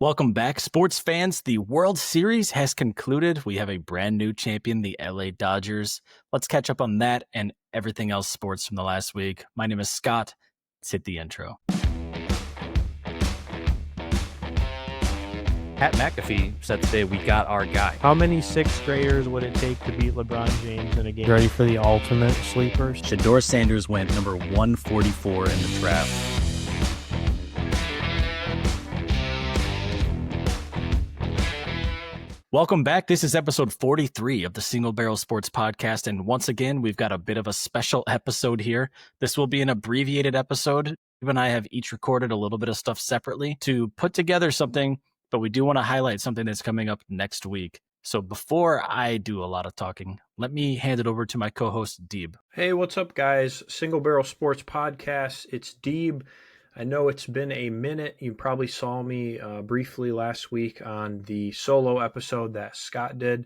Welcome back, sports fans. The World Series has concluded. We have a brand new champion, the LA Dodgers. Let's catch up on that and everything else sports from the last week. My name is Scott. Let's hit the intro. Pat McAfee said today, we got our guy. How many sixth graders would it take to beat LeBron James in a game? Ready for the ultimate sleepers? Shedeur Sanders went number 144 in the draft. Welcome back. This is episode 43 of the Single Barrel Sports Podcast. And once again, we've got a bit of a special episode here. This will be an abbreviated episode. Deeb and I have each recorded a little bit of stuff separately to put together something, but we do want to highlight something that's coming up next week. So before I do a lot of talking, let me hand it over to my co-host, Deeb. Hey, what's up, guys? Single Barrel Sports Podcast. It's Deeb. I know it's been a minute. You probably saw me briefly last week on the solo episode that Scott did.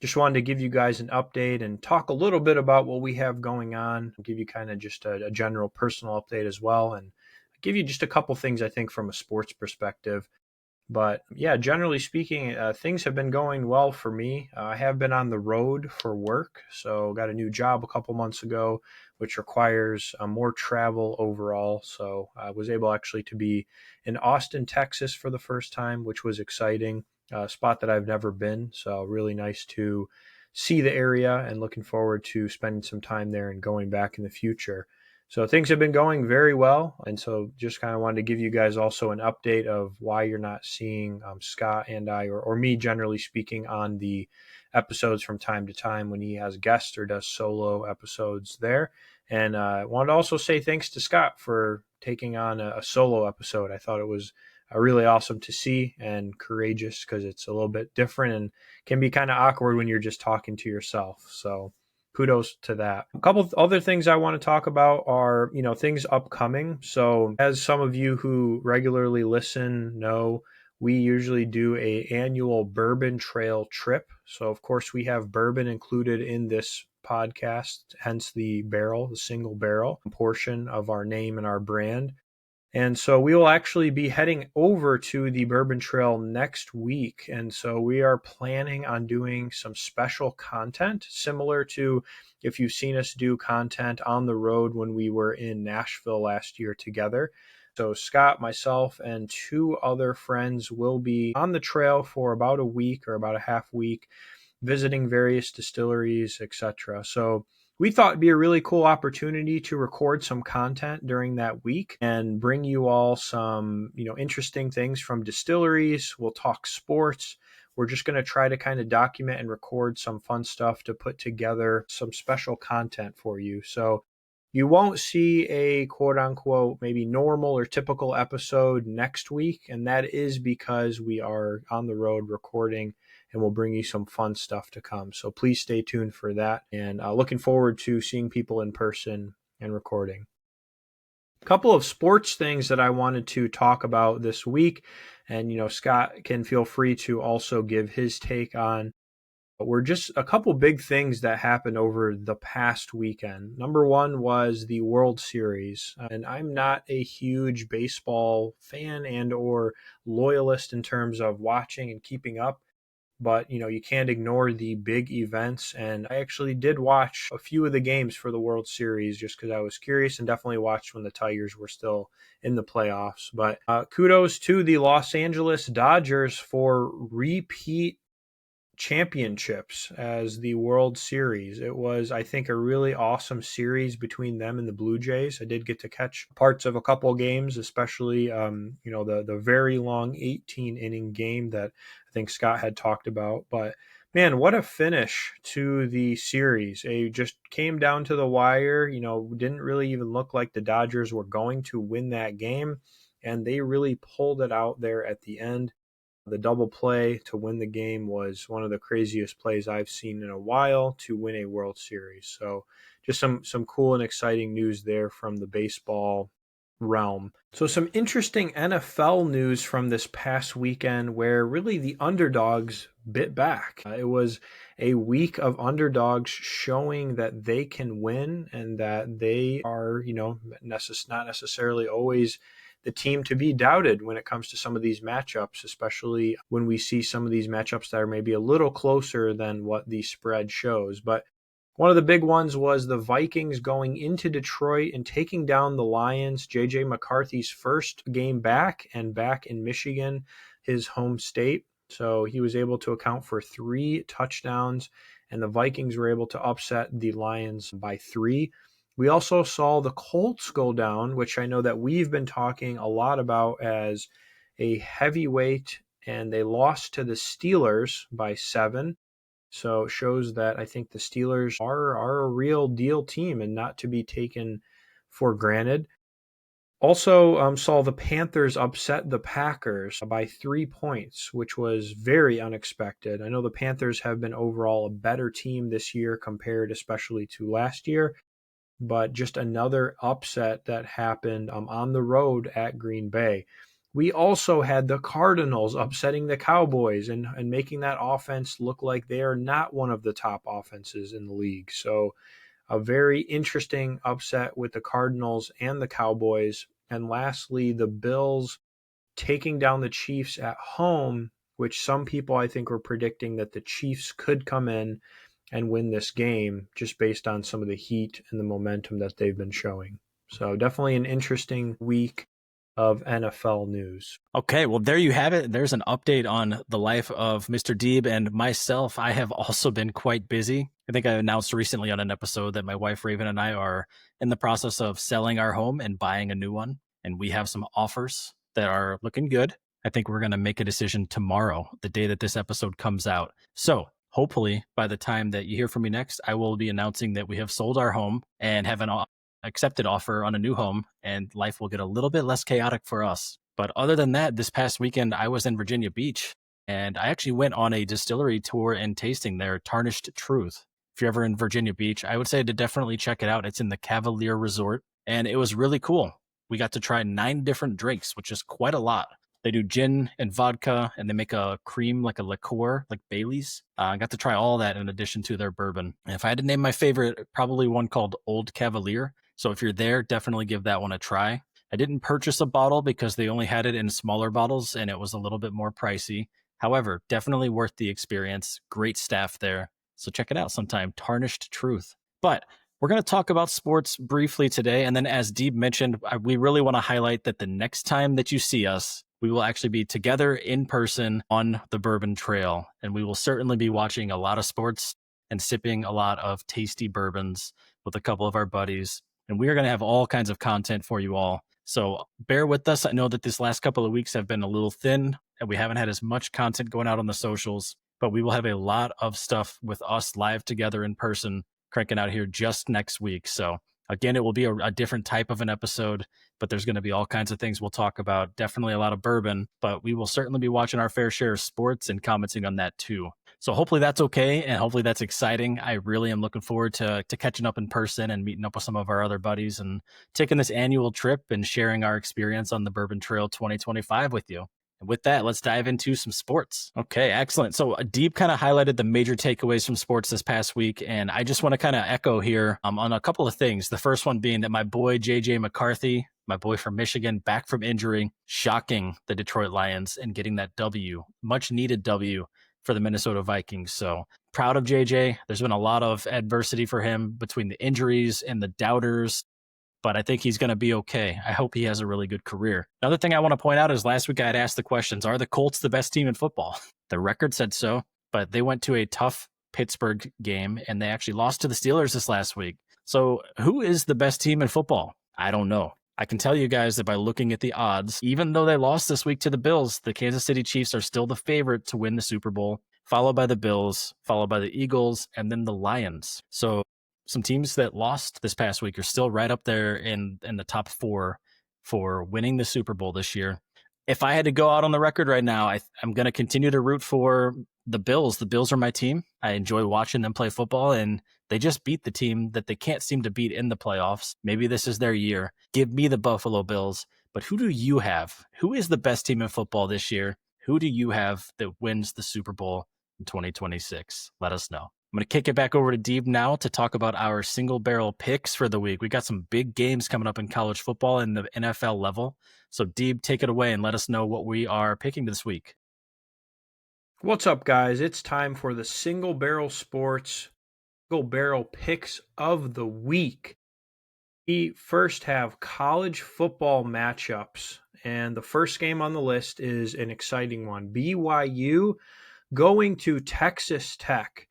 Just wanted to give you guys an update and talk a little bit about what we have going on. Give you kind of just a general personal update as well, and give you just a couple things I think from a sports perspective. But yeah, generally speaking, things have been going well for me. I have been on the road for work, so got a new job a couple months ago, which requires more travel overall. So I was able actually to be in Austin, Texas for the first time, which was exciting, a spot that I've never been. So really nice to see the area and looking forward to spending some time there and going back in the future. So things have been going very well. And so just kind of wanted to give you guys also an update of why you're not seeing Scott and I, or me generally speaking, on the episodes from time to time when he has guests or does solo episodes there. And I wanted to also say thanks to Scott for taking on a solo episode. I thought it was really awesome to see and courageous because it's a little bit different and can be kind of awkward when you're just talking to yourself. So kudos to that. A couple of other things I want to talk about are, things upcoming. So as some of you who regularly listen know, we usually do an annual Bourbon Trail trip. So of course we have bourbon included in this podcast, hence the single barrel portion of our name and our brand. And so we will actually be heading over to the Bourbon Trail next week. And so we are planning on doing some special content similar to if you've seen us do content on the road when we were in Nashville last year together. So Scott, myself, and two other friends will be on the trail for about a week or about a half week, visiting various distilleries, etc. So we thought it'd be a really cool opportunity to record some content during that week and bring you all some, interesting things from distilleries. We'll talk sports. We're just going to try to kind of document and record some fun stuff to put together some special content for you. So you won't see a quote unquote, maybe normal or typical episode next week. And that is because we are on the road recording, and we'll bring you some fun stuff to come. So please stay tuned for that. And looking forward to seeing people in person and recording. A couple of sports things that I wanted to talk about this week. And, Scott can feel free to also give his take on. Were just a couple big things that happened over the past weekend. Number one was the World Series. And I'm not a huge baseball fan and or loyalist in terms of watching and keeping up. But, you can't ignore the big events. And I actually did watch a few of the games for the World Series just because I was curious, and definitely watched when the Tigers were still in the playoffs. But kudos to the Los Angeles Dodgers for repeat championships as the World Series. It was, I think, a really awesome series between them and the Blue Jays. I did get to catch parts of a couple games, especially the very long 18-inning game that I think Scott had talked about. But man, what a finish to the series. It just came down to the wire. Didn't really even look like the Dodgers were going to win that game, and they really pulled it out there at the end. The double play to win the game was one of the craziest plays I've seen in a while to win a World Series. So just some cool and exciting news there from the baseball realm. So some interesting NFL news from this past weekend where really the underdogs bit back. It was a week of underdogs showing that they can win and that they are, not necessarily always the team to be doubted when it comes to some of these matchups, especially when we see some of these matchups that are maybe a little closer than what the spread shows. But one of the big ones was the Vikings going into Detroit and taking down the Lions. J.J. McCarthy's first game back and back in Michigan, his home state. So he was able to account for 3 touchdowns, and the Vikings were able to upset the Lions by 3. We also saw the Colts go down, which I know that we've been talking a lot about as a heavyweight, and they lost to the Steelers by 7. So it shows that I think the Steelers are a real deal team and not to be taken for granted. Also saw the Panthers upset the Packers by 3 points, which was very unexpected. I know the Panthers have been overall a better team this year compared especially to last year, but just another upset that happened on the road at Green Bay. We also had the Cardinals upsetting the Cowboys and making that offense look like they are not one of the top offenses in the league. So a very interesting upset with the Cardinals and the Cowboys. And lastly, the Bills taking down the Chiefs at home, which some people I think were predicting that the Chiefs could come in and win this game just based on some of the heat and the momentum that they've been showing. So definitely an interesting week of NFL news. Okay, well, there you have it. There's an update on the life of Mr. Deeb and myself. I have also been quite busy. I think I announced recently on an episode that my wife Raven and I are in the process of selling our home and buying a new one. And we have some offers that are looking good. I think we're going to make a decision tomorrow, the day that this episode comes out. So hopefully by the time that you hear from me next, I will be announcing that we have sold our home and have an accepted offer on a new home, and life will get a little bit less chaotic for us. But other than that, this past weekend, I was in Virginia Beach, and I actually went on a distillery tour and tasting there, Tarnished Truth. If you're ever in Virginia Beach, I would say to definitely check it out. It's in the Cavalier Resort, and it was really cool. We got to try 9 different drinks, which is quite a lot. They do gin and vodka, and they make a cream, like a liqueur, like Bailey's. I got to try all that in addition to their bourbon. And if I had to name my favorite, probably one called Old Cavalier. So if you're there, definitely give that one a try. I didn't purchase a bottle because they only had it in smaller bottles and it was a little bit more pricey. However, definitely worth the experience. Great staff there. So check it out sometime, Tarnished Truth. But we're going to talk about sports briefly today. And then as Deeb mentioned, we really want to highlight that the next time that you see us, we will actually be together in person on the Bourbon Trail. And we will certainly be watching a lot of sports and sipping a lot of tasty bourbons with a couple of our buddies. And we are going to have all kinds of content for you all. So bear with us. I know that this last couple of weeks have been a little thin and we haven't had as much content going out on the socials, but we will have a lot of stuff with us live together in person cranking out here just next week. So again, it will be a different type of an episode, but there's going to be all kinds of things we'll talk about. Definitely a lot of bourbon, but we will certainly be watching our fair share of sports and commenting on that too. So hopefully that's okay, and hopefully that's exciting. I really am looking forward to catching up in person and meeting up with some of our other buddies and taking this annual trip and sharing our experience on the Bourbon Trail 2025 with you. And with that, let's dive into some sports. Okay, excellent. So Deeb kind of highlighted the major takeaways from sports this past week, and I just want to kind of echo here on a couple of things. The first one being that my boy J.J. McCarthy, my boy from Michigan, back from injury, shocking the Detroit Lions and getting that W, much needed W for the Minnesota Vikings. So proud of JJ. There's been a lot of adversity for him between the injuries and the doubters, but I think he's going to be okay. I hope he has a really good career. Another thing I want to point out is last week I had asked the questions, are the Colts the best team in football? The record said so, but they went to a tough Pittsburgh game and they actually lost to the Steelers this last week. So who is the best team in football? I don't know. I can tell you guys that by looking at the odds, even though they lost this week to the Bills, the Kansas City Chiefs are still the favorite to win the Super Bowl, followed by the Bills, followed by the Eagles, and then the Lions. So some teams that lost this past week are still right up there in the top 4 for winning the Super Bowl this year. If I had to go out on the record right now, I'm going to continue to root for the Bills. The Bills are my team. I enjoy watching them play football, and they just beat the team that they can't seem to beat in the playoffs. Maybe this is their year. Give me the Buffalo Bills. But who do you have? Who is the best team in football this year? Who do you have that wins the Super Bowl in 2026? Let us know. I'm going to kick it back over to Deeb now to talk about our single barrel picks for the week. We got some big games coming up in college football and the NFL level. So Deeb, take it away and let us know what we are picking this week. What's up, guys? It's time for the Single Barrel Sports Single Barrel Picks of the Week. We first have college football matchups, and the first game on the list is an exciting one. BYU going to Texas Tech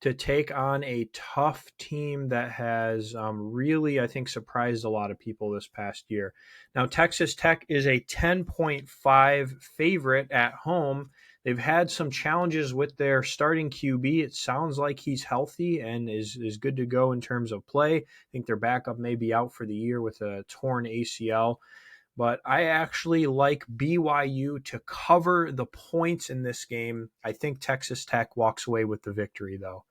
to take on a tough team that has really, I think, surprised a lot of people this past year. Now, Texas Tech is a 10.5 favorite at home. They've had some challenges with their starting QB. It sounds like he's healthy and is good to go in terms of play. I think their backup may be out for the year with a torn ACL. But I actually like BYU to cover the points in this game. I think Texas Tech walks away with the victory, though.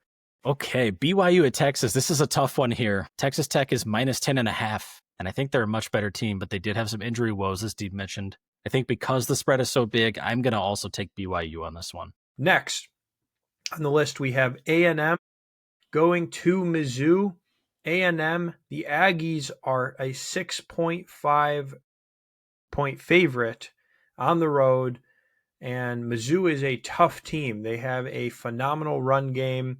Okay, BYU at Texas. This is a tough one here. Texas Tech is minus 10.5, and I think they're a much better team, but they did have some injury woes, as Deeb mentioned. I think because the spread is so big, I'm going to also take BYU on this one. Next on the list, we have A&M going to Mizzou. A&M, the Aggies are a 6.5 point favorite on the road, and Mizzou is a tough team. They have a phenomenal run game,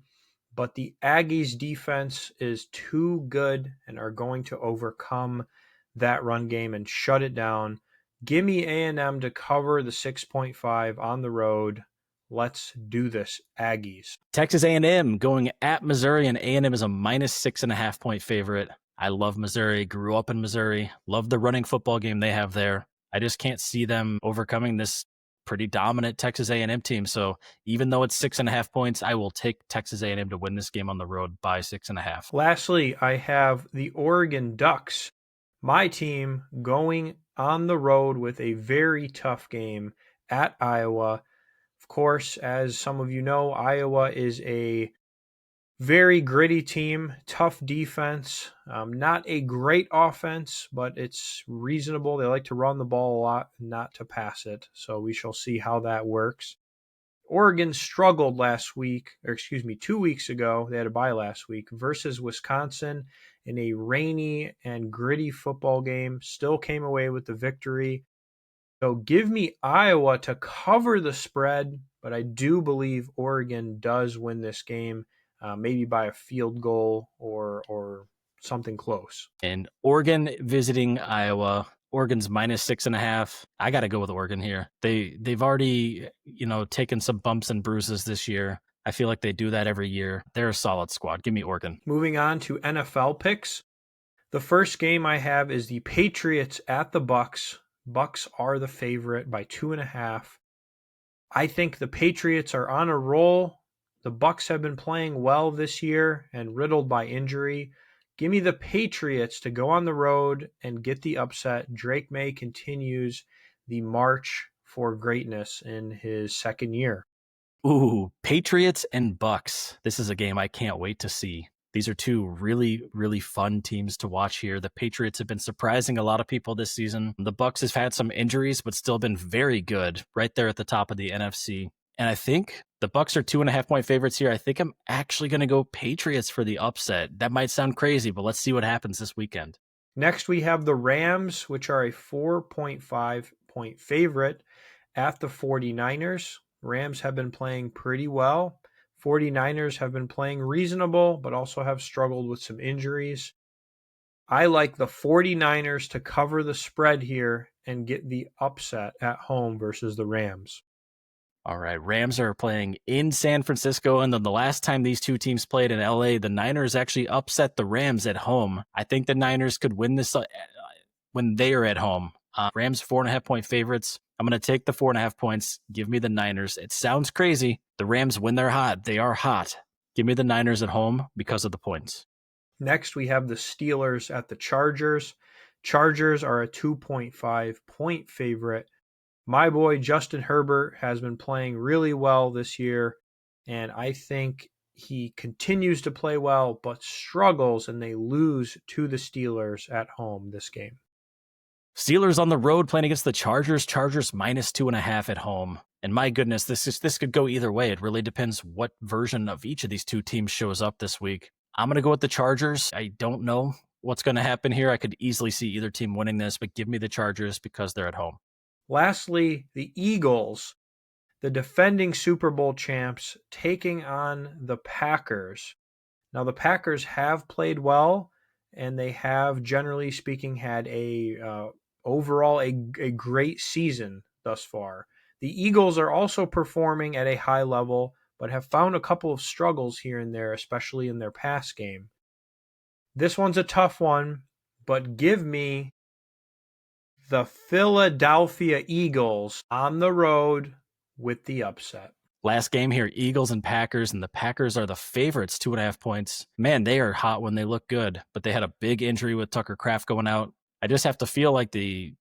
but the Aggies defense is too good and are going to overcome that run game and shut it down. Give me A&M to cover the 6.5 on the road. Let's do this, Aggies. Texas A&M going at Missouri, and A&M is a minus 6.5 point favorite. I love Missouri, grew up in Missouri, love the running football game they have there. I just can't see them overcoming this pretty dominant Texas A&M team. So even though it's 6.5 points, I will take Texas A&M to win this game on the road by 6.5. Lastly, I have the Oregon Ducks, my team, going on the road with a very tough game at Iowa. Of course, as some of you know, Iowa is a very gritty team, tough defense, not a great offense, but it's reasonable. They like to run the ball a lot, not to pass it. So we shall see how that works. Oregon struggled 2 weeks ago. They had a bye last week versus Wisconsin in a rainy and gritty football game. Still came away with the victory. So give me Iowa to cover the spread, but I do believe Oregon does win this game, maybe by a field goal or something close. And Oregon visiting Iowa. Oregon's minus 6.5. I got to go with Oregon here. They've already, taken some bumps and bruises this year. I feel like they do that every year. They're a solid squad. Give me Oregon. Moving on to NFL picks. The first game I have is the Patriots at the Bucks. Bucks are the favorite by 2.5. I think the Patriots are on a roll. The Bucks have been playing well this year and riddled by injury. Give me the Patriots to go on the road and get the upset. Drake May continues the march for greatness in his second year. Ooh, Patriots and Bucks. This is a game I can't wait to see. These are two really, really fun teams to watch here. The Patriots have been surprising a lot of people this season. The Bucks have had some injuries, but still been very good right there at the top of the NFC. And I think the Bucks are 2.5 point favorites here. I think I'm actually going to go Patriots for the upset. That might sound crazy, but let's see what happens this weekend. Next, we have the Rams, which are a 4.5 point favorite at the 49ers. Rams have been playing pretty well. 49ers have been playing reasonable, but also have struggled with some injuries. I like the 49ers to cover the spread here and get the upset at home versus the Rams. All right, Rams are playing in San Francisco, and then the last time these two teams played in LA, the Niners actually upset the Rams at home. I think the Niners could win this when they are at home. Rams 4.5 point favorites. I'm going to take the 4.5 points. Give me the Niners. It sounds crazy. The Rams, when they're hot, they are hot. Give me the Niners at home because of the points. Next, we have the Steelers at the Chargers. Chargers are a 2.5 point favorite. My boy Justin Herbert has been playing really well this year, and I think he continues to play well, but struggles, and they lose to the Steelers at home this game. Steelers on the road playing against the Chargers. Chargers minus 2.5 at home. And my goodness, this could go either way. It really depends what version of each of these two teams shows up this week. I'm going to go with the Chargers. I don't know what's going to happen here. I could easily see either team winning this, but give me the Chargers because they're at home. Lastly, the Eagles, the defending Super Bowl champs, taking on the Packers. Now, the Packers have played well, and they have, generally speaking, had overall a great season thus far. The Eagles are also performing at a high level, but have found a couple of struggles here and there, especially in their pass game. This one's a tough one, but give me the Philadelphia Eagles on the road with the upset. Last game here, Eagles and Packers, and the Packers are the favorites, 2.5 points. Man, they are hot when they look good, but they had a big injury with Tucker Kraft going out. I just have to feel like the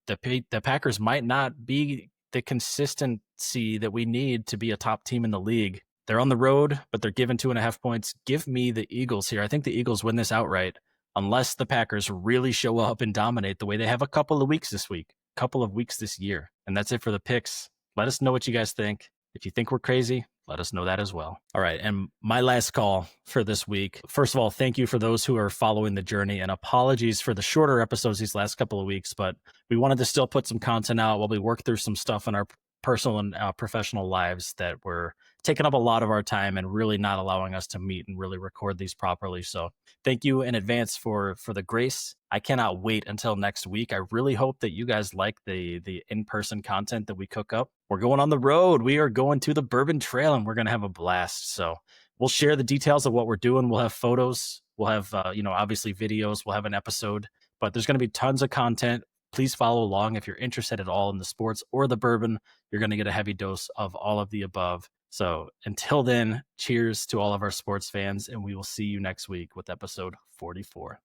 Packers might not be the consistency that we need to be a top team in the league. They're on the road, but they're given 2.5 points. Give me the Eagles here. I think the Eagles win this outright, unless the Packers really show up and dominate the way they have a couple of weeks this year. And that's it for the picks. Let us know what you guys think. If you think we're crazy, let us know that as well. All right. And my last call for this week. First of all, thank you for those who are following the journey, and apologies for the shorter episodes these last couple of weeks, but we wanted to still put some content out while we work through some stuff in our personal and professional lives that were taking up a lot of our time and really not allowing us to meet and really record these properly. So thank you in advance for the grace. I cannot wait until next week. I really hope that you guys like the in-person content that we cook up. We're going on the road. We are going to the Bourbon Trail, and we're going to have a blast. So we'll share the details of what we're doing. We'll have photos. We'll have, obviously videos. We'll have an episode, but there's going to be tons of content. Please follow along if you're interested at all in the sports or the bourbon. You're going to get a heavy dose of all of the above. So until then, cheers to all of our sports fans, and we will see you next week with episode 44.